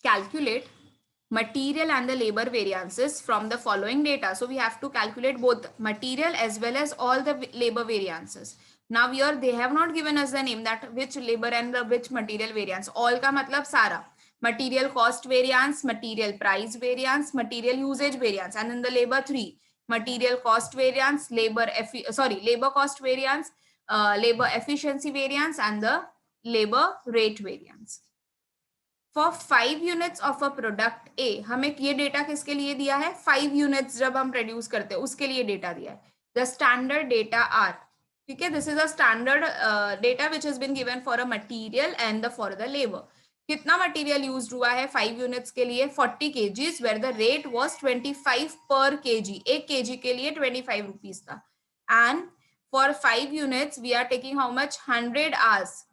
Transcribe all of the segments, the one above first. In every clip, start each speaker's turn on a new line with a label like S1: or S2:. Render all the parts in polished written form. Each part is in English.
S1: calculate material and the labor variances from the following data. So we have to calculate both material as well as all the labor variances. Now here they have not given us the name that which labor and the which material variance. All का मतलब सारा. Material cost variance, material price variance, material usage variance, and in the labor 3, material cost variance, labor cost variance, labor efficiency variance, and the labor rate variance. For 5 units of a product ए, हमें ये data किसके लिए दिया है? 5 units जब हम produce करते हैं उसके लिए डेटा दिया है. द स्टैंडर्ड डेटा आर, ठीक है, this is a standard data which has been given for a material and the for the labour. कितना मटीरियल यूज हुआ है 5 यूनिट्स के लिए? 40 kgs, where the rate was 25 per kg. एक kg के लिए 25 रुपीज था. And for 5 units we are taking how much? 100 hours.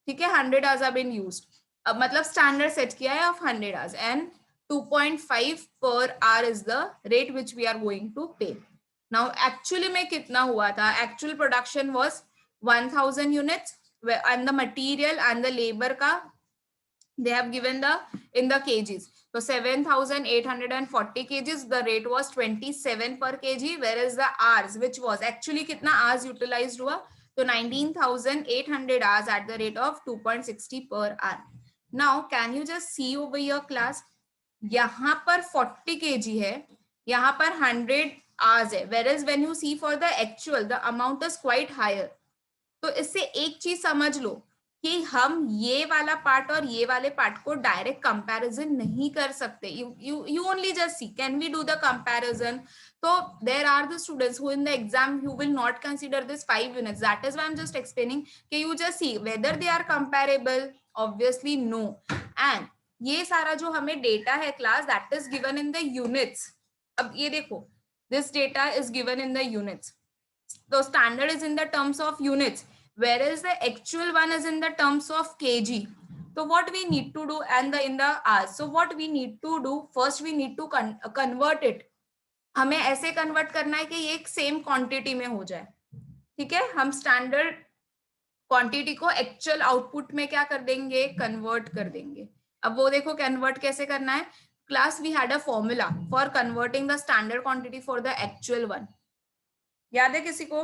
S1: ठीक है, 100 आवर्स आर बीन यूज्ड. अब मतलब स्टैंडर्ड सेट किया है of 100 hours and 2.5 per hour is the rate which we are going to pay. Now actually में कितना हुआ था? Actual production was 1000 units and the material and the labour का they have given the in the kgs. So 7840 kgs, the rate was 27 per kg, whereas the hours which was actually kitna hours utilized hua? So 19800 hours at the rate of 2.60 per hour. Now can you just see over your class, यहाँ पर 40 kg है, यहाँ पर 100 hours है, whereas when you see for the actual the amount is quite higher. तो इससे एक चीज समझ लो कि हम ये वाला पार्ट और ये वाले पार्ट को डायरेक्ट कंपैरिजन नहीं कर सकते. You only just see can we do the comparison. तो there are the students who in the exam you will not consider this 5 units. That is why I am just explaining कि you just see whether they are comparable. Obviously no. And ये सारा जो हमें data है class, that is given in the units. अब ये देखो, this data is given in the units. The standard is in the terms of units, whereas the actual one is in the terms of kg. So what we need to do, and the in the hours, so what we need to do, first we need to convert it. हमें ऐसे convert करना है कि ये एक same quantity में हो जाए. ठीक है, हम स्टैंडर्ड क्वांटिटी को एक्चुअल आउटपुट में क्या कर देंगे? कन्वर्ट कर देंगे. अब वो देखो कन्वर्ट कैसे करना है. Class we had a formula for converting the standard quantity for the actual one. याद है किसी को?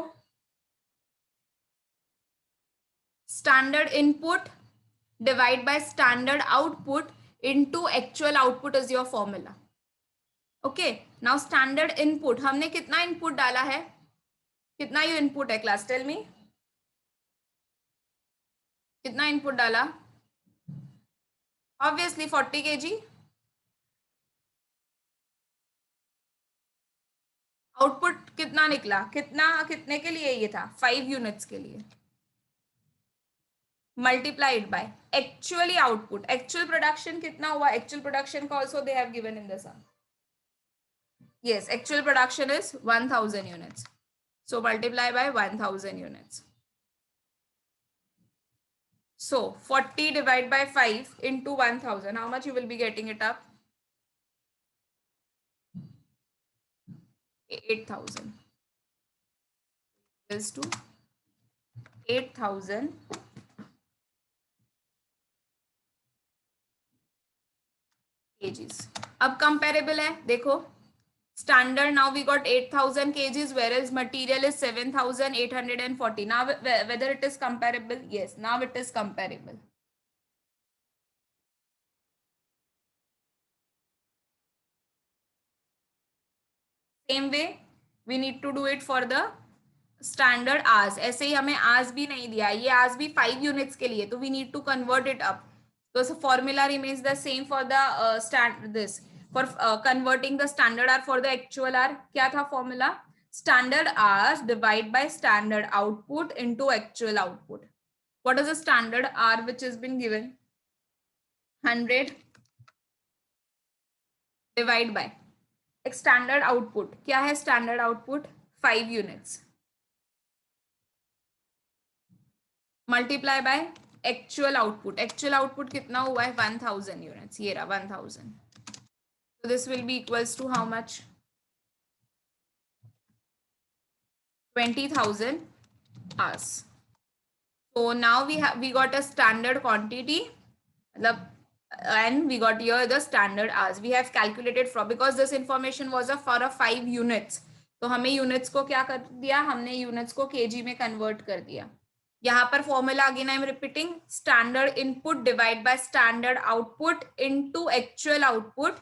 S1: Standard input divide by standard output into actual output is your formula. Okay, now standard input, हमने कितना input डाला है? कितना ये इनपुट है क्लास? टेल मी, कितना इनपुट डाला? Obviously 40 kg. आउटपुट कितना निकला? कितने के लिए ये था? 5 यूनिट्स के लिए. multiplied by actually output. Actual production कितना हुआ? Actual production का also they have given in the sum. Yes, actual production is 1000 units. So multiply by 1000 units. So 40 divided by 5 into 1000. How much you will be getting it up? 8000. Equals to 8000 kgs. अब comparable है, देखो standard now we got 8000 kgs, whereas material is 7840. Now whether it is comparable? Yes, now it is comparable. Same way we need to do it for the standard hours. ऐसे ही हमें hours भी नहीं दिया, ये hours भी 5 units के लिए, तो we need to convert it up. So the formula remains the same for the for converting the standard hour for the actual hour. क्या था formula? Standard hours divide by standard output into actual output. What is the standard hour which has been given? 100 divide by standard output. क्या है standard output? 5 units. Multiply by actual output. Actual output कितना हुआ है? 1000 units. ये रहा 1000. So this will be equals to how much? 20,000 hours. So now we got a standard quantity. मतलब and we got here the standard hours. We have calculated from, because this information was a for a 5 units, तो हमें units को क्या कर दिया, हमने units को KG में कन्वर्ट कर दिया. यहाँ पर formula again I am repeating, standard input divide by standard output into actual output.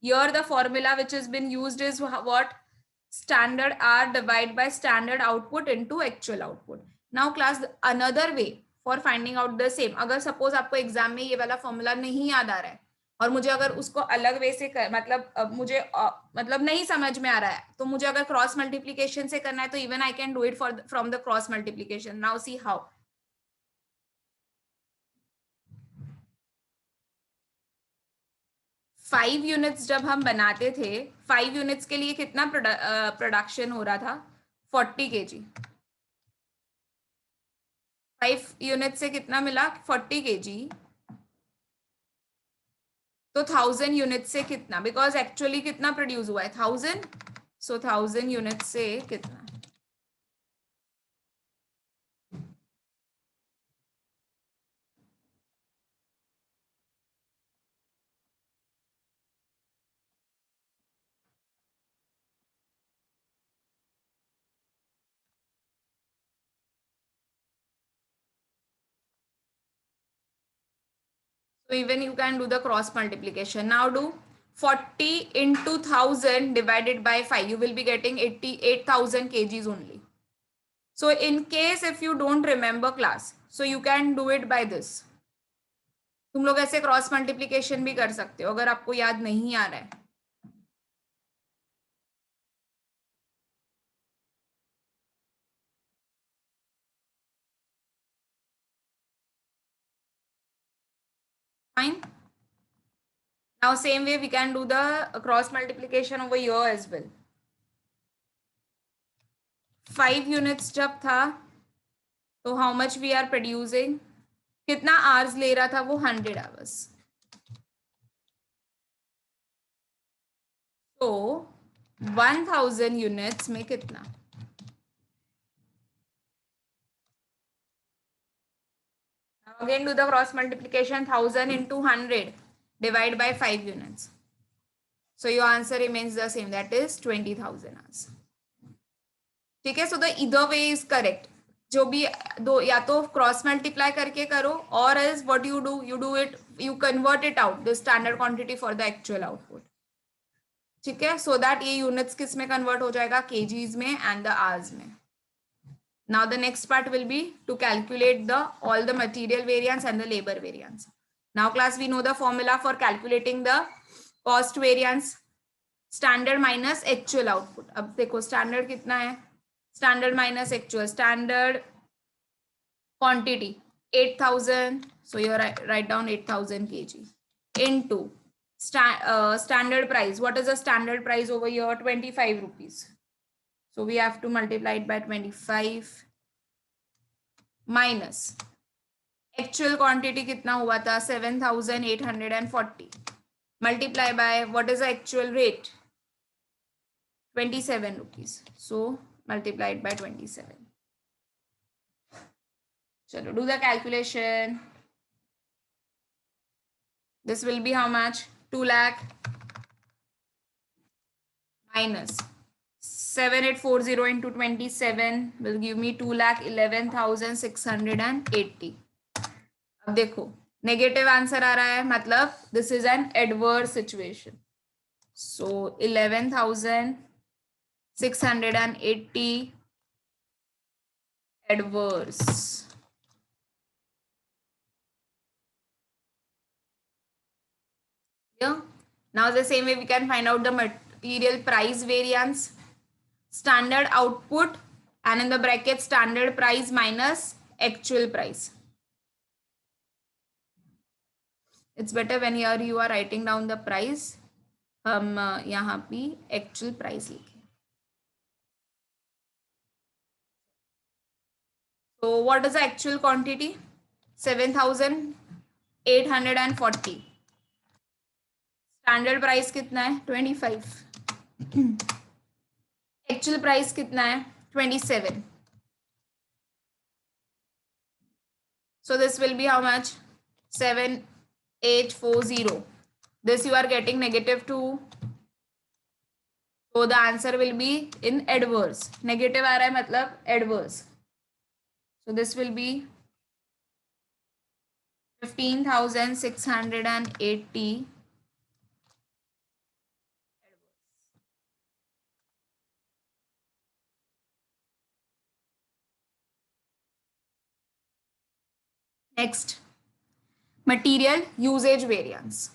S1: Here the formula which has been used is what? Standard R divided by standard output into actual output. Now class, another way for finding out the same, अगर suppose आपको exam में ये वाला formula नहीं याद आ रहा है और मुझे अगर उसको अलग वे से मतलब मुझे मतलब नहीं समझ में आ रहा है, तो मुझे अगर क्रॉस मल्टीप्लीकेशन से करना है तो even I can do it for from the cross multiplication. Now see how. 5 units जब हम बनाते थे, 5 यूनिट्स के लिए कितना प्रोडक्शन हो रहा था? 40 kg. 5 यूनिट से कितना मिला? 40 kg. तो 1000 यूनिट से कितना, बिकॉज एक्चुअली कितना प्रोड्यूस हुआ है? 1000. सो 1000 यूनिट से कितना? So even you can do the cross multiplication. Now do 40 into 1000 divided by 5. You will be getting 88,000 kgs only. So in case if you don't remember class, so you can do it by this. तुम लोग ऐसे cross multiplication भी कर सकते हो अगर आपको याद नहीं आ रहा है. Fine. Now same way we can do the cross multiplication over here as well. 5 units जब था तो how much we are producing, कितना hours ले रहा था वो? 100 hours. तो 1000 units में कितना? Again do the cross multiplication. 1000 into 100 divide by 5 units. So your answer remains the same, that is 20,000 hours. ठीक है. So the either way is correct. जो भी दो, या तो क्रॉस मल्टीप्लाई करके करो, और else what you do it, you convert it out the standard quantity for the actual output. ठीक है. सो दैट ये यूनिट्स किस में कन्वर्ट हो जाएगा? केजीज में एंड द आवर्स में. Now the next part will be to calculate the all the material variance and the labor variance. Now class, we know the formula for calculating the cost variance. Standard minus actual output. अब देखो standard कितना है? Standard minus actual. Standard quantity 8,000. So you write down 8,000 kg into standard price. What is the standard price over here? 25 rupees. So we have to multiply it by 25 minus actual quantity कितना हुआ था? 7,840 multiply by what is the actual rate? 27 rupees. So multiplied by 27. Chalo, do the calculation. This will be how much? 2 lakh minus 7840 into 27 will give me 2,11,680. अब देखो negative answer आ रहा है, मतलब this is an adverse situation. So 11,680 adverse. Yeah. Now the same way we can find out the material price variance. Standard output and in the bracket standard price minus actual price. It's better when here you are writing down the price. हम यहाँ पे actual price लिखें. So what is the actual quantity? 7,840. Standard price कितना है? 25. Actual price कितना है? 27. So this will be how much? 7 840. This you are getting -2. So the answer will be in adverse. Negative आ रहा है मतलब adverse. So this will be 15,680. Next, material usage variance.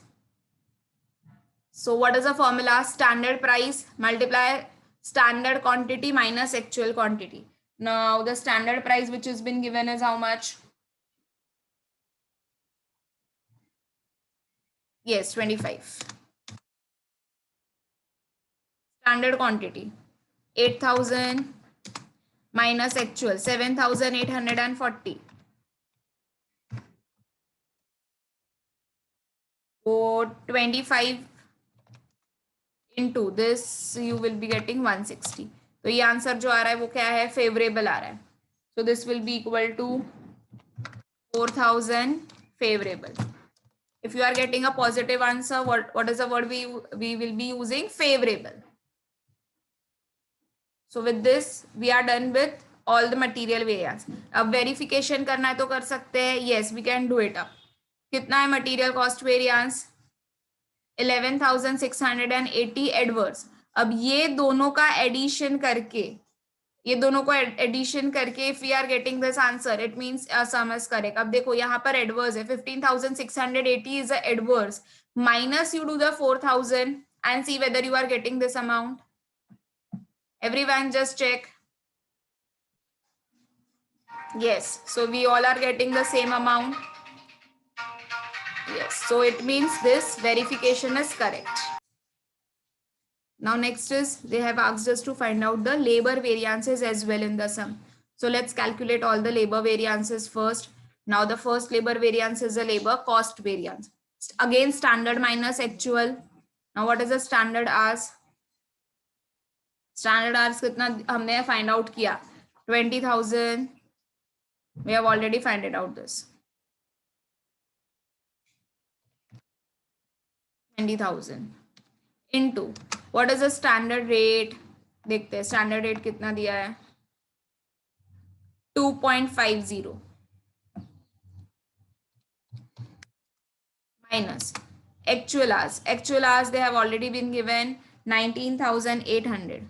S1: So what is the formula? Standard price multiply standard quantity minus actual quantity. Now the standard price which has been given is how much? Yes, 25. Standard quantity 8,000 minus actual 7,840. So 25 into this you will be getting 160. तो ये answer जो आ रहा है वो क्या है? Favourable आ रहा है. So this will be equal to 4,000 favorable. If you are getting a positive answer, what is the word we will be using? Favorable. So with this we are done with all the material variance. अब verification करना है तो कर सकते हैं. Yes, we can do it up. कितना है material cost variance? 11,680 adverse. अब ये दोनों का एडिशन करके if we are getting this answer it means sum is correct. अब देखो यहाँ पर एडवर्स है 15,680 is adverse minus you do the 4,000 and see whether you are getting this amount. Everyone just check. Yes, so we all are getting the same amount. Yes, so it means this verification is correct. Now next is they have asked us to find out the labor variances as well in the sum. So let's calculate all the labor variances first. Now the first labor variance is the labor cost variance. Again standard minus actual. Now what is the standard hours? Standard hours कितना हमने find out किया? 20,000. We have already find it out this. 20,000 into what is the standard rate? देखते हैं standard rate कितना दिया है? 2.50 minus actual hours. Actual hours they have already been given 19,800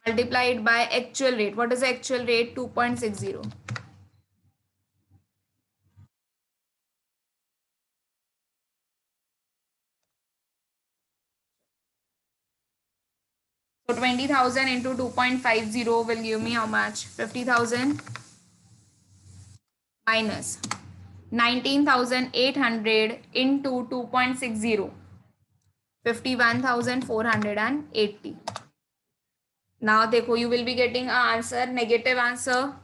S1: multiplied by actual rate. What is the actual rate? 2.60. So 20,000 into 2.50 will give me how much? 50,000 minus 19,800 into 2.60. 51,480. Now देखो you will be getting an answer, negative answer.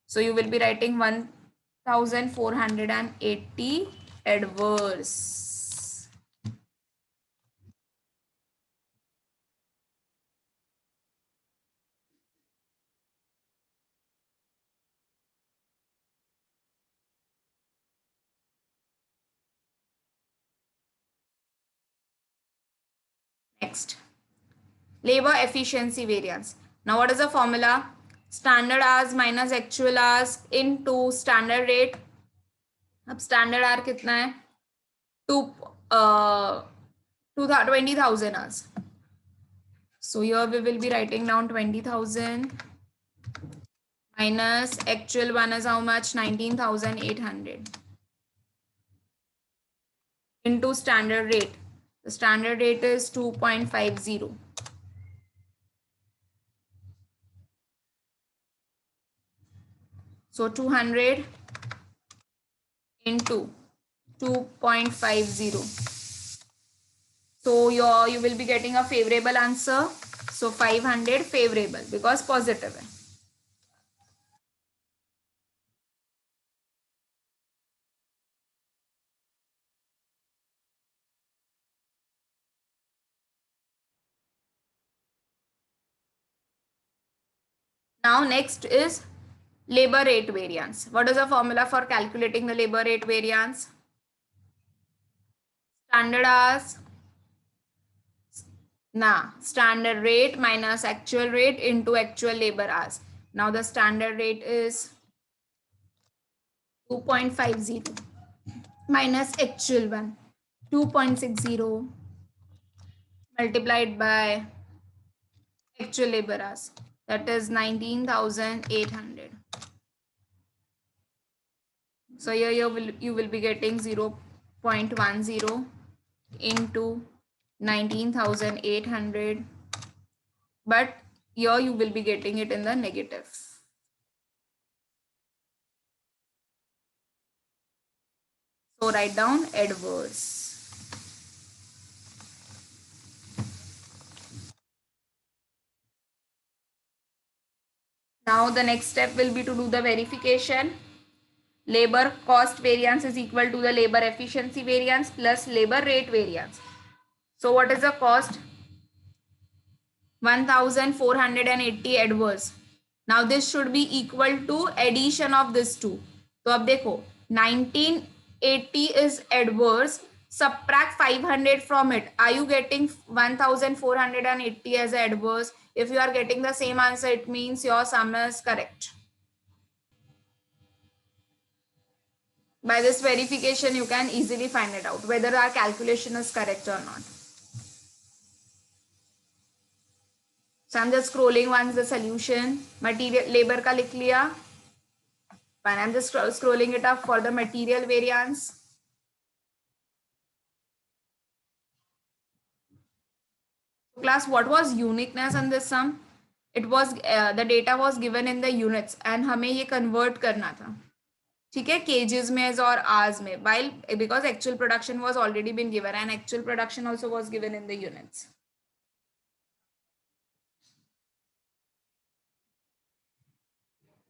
S1: So you will be writing 1,480 adverse. Next, labor efficiency variance. Now what is the formula? Standard hours minus actual hours into standard rate. अब standard hour कितना है? 20,000 hours. So here we will be writing down 20,000 minus actual one is how much? 19,800 into standard rate. The standard rate is 2.50. So 200 into 2.50. So you will be getting a favorable answer. So 500 favorable because positive है. Now next is Labor rate variance. What is the formula for calculating the labor rate variance? Standard hours. Standard rate minus actual rate into actual labor hours. Now the standard rate is 2.50 minus actual one, 2.60 multiplied by actual labor hours, that is 19,800. So here you will be getting 0.10 into 19,800, but here you will be getting it in the negative. So write down adverse. Now the next step will be to do the verification. Labor cost variance is equal to the labor efficiency variance plus labor rate variance. So what is the cost? 1480 adverse. Now this should be equal to addition of this two. तो अब देखो 1980 is adverse. Subtract 500 from it. Are you getting 1480 as adverse? If you are getting the same answer, it means your sum is correct. By this verification, you can easily find it out whether our calculation is correct or not. So I'm just scrolling once the solution. Material labor का लिख लिया. Fine. I'm just scrolling it up for the material variance. Class, what was uniqueness in this sum? It was the data was given in the units and हमें ये convert करना था. ठीक है, kgs में और hours में, while because actual production was already been given and actual production also was given in the units.